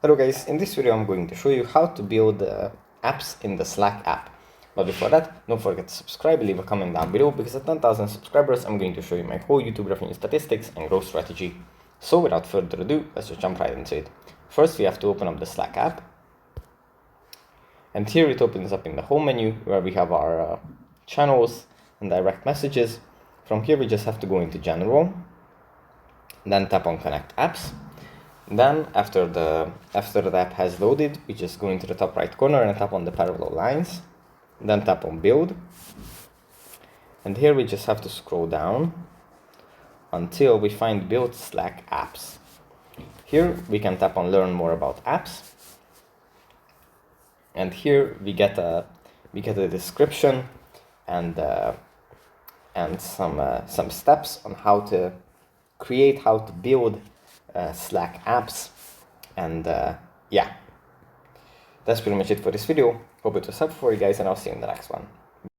Hello guys, in this video I'm going to show you how to build apps in the Slack app. But before that, don't forget to subscribe, leave a comment down below, because at 10,000 subscribers I'm going to show you my whole YouTube revenue statistics and growth strategy. So without further ado, let's just jump right into it. First we have to open up the Slack app. And here it opens up in the home menu where we have our channels and direct messages. From here we just have to go into general, then tap on connect apps. Then after the app has loaded, we just go into the top right corner and tap on the parallel lines, then tap on build. And here we just have to scroll down until we find build Slack apps. Here we can tap on learn more about apps. And here we get a description and some steps on how to build Slack apps. And yeah, that's pretty much it for this video. Hope it was helpful for you guys, and I'll see you in the next one.